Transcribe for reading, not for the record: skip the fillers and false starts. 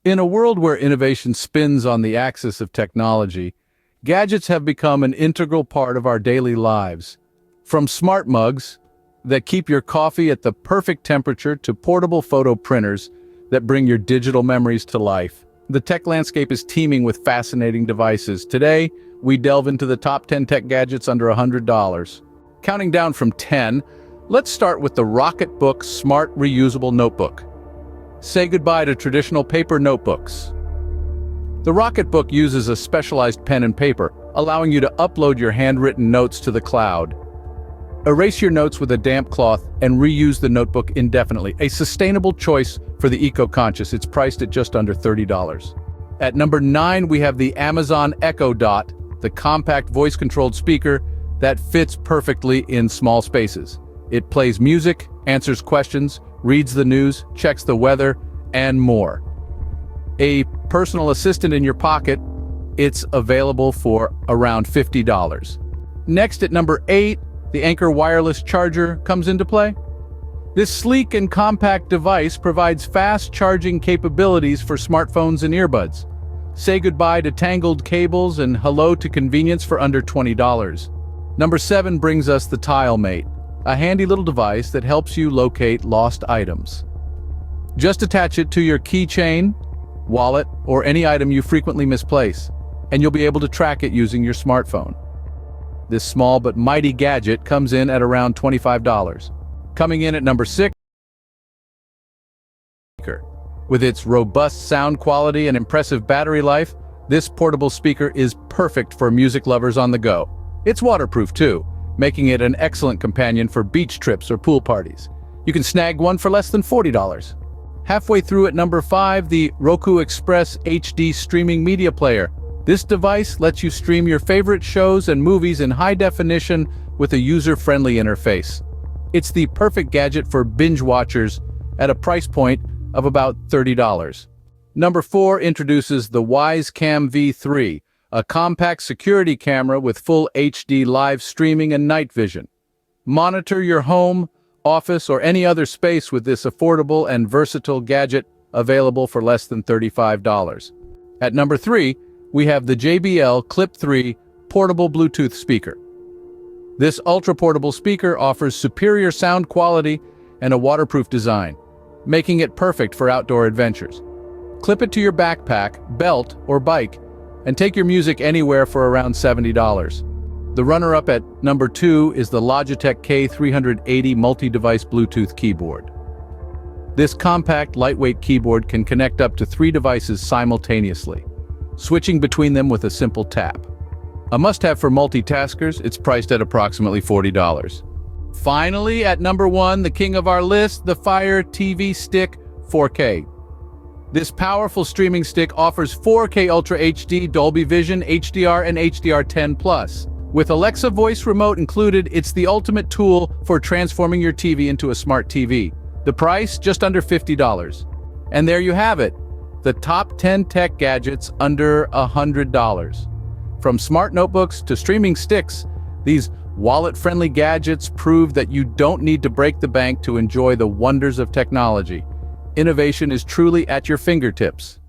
In a world where innovation spins on the axis of technology, gadgets have become an integral part of our daily lives. From smart mugs that keep your coffee at the perfect temperature to portable photo printers that bring your digital memories to life, the tech landscape is teeming with fascinating devices. Today, we delve into the top 10 tech gadgets under $100. Counting down from 10, let's start with the Rocketbook Smart Reusable Notebook. Say goodbye to traditional paper notebooks. The Rocketbook uses a specialized pen and paper, allowing you to upload your handwritten notes to the cloud. Erase your notes with a damp cloth and reuse the notebook indefinitely. A sustainable choice for the eco-conscious. It's priced at just under $30. At number 9, we have the Amazon Echo Dot, the compact voice-controlled speaker that fits perfectly in small spaces. It plays music, answers questions, reads the news, checks the weather, and more. A personal assistant in your pocket, it's available for around $50. Next, at number 8, the Anker wireless charger comes into play. This sleek and compact device provides fast charging capabilities for smartphones and earbuds. Say goodbye to tangled cables and hello to convenience for under $20. Number 7 brings us the TileMate, a handy little device that helps you locate lost items. Just attach it to your keychain, wallet, or any item you frequently misplace, and you'll be able to track it using your smartphone. This small but mighty gadget comes in at around $25. Coming in at number 6, with its robust sound quality and impressive battery life, this portable speaker is perfect for music lovers on the go. It's waterproof too, making it an excellent companion for beach trips or pool parties. You can snag one for less than $40. Halfway through at number 5, the Roku Express HD streaming media player. This device lets you stream your favorite shows and movies in high definition with a user-friendly interface. It's the perfect gadget for binge watchers at a price point of about $30. Number 4 introduces the Wisecam V3, a compact security camera with full HD live streaming and night vision. Monitor your home, office, or any other space with this affordable and versatile gadget, available for less than $35. At number 3, we have the JBL Clip 3 portable Bluetooth speaker. This ultra-portable speaker offers superior sound quality and a waterproof design, making it perfect for outdoor adventures. Clip it to your backpack, belt, or bike, and take your music anywhere for around $70. The runner-up at number 2 is the Logitech K380 multi-device Bluetooth keyboard. This compact, lightweight keyboard can connect up to 3 devices simultaneously, switching between them with a simple tap. A must-have for multitaskers, it's priced at approximately $40. Finally, at number 1, the king of our list, the Fire TV Stick 4K. This powerful streaming stick offers 4K Ultra HD, Dolby Vision, HDR, and HDR10+. With Alexa voice remote included, it's the ultimate tool for transforming your TV into a smart TV. The price, just under $50. And there you have it, the top 10 tech gadgets under $100. From smart notebooks to streaming sticks, these wallet-friendly gadgets prove that you don't need to break the bank to enjoy the wonders of technology. Innovation is truly at your fingertips.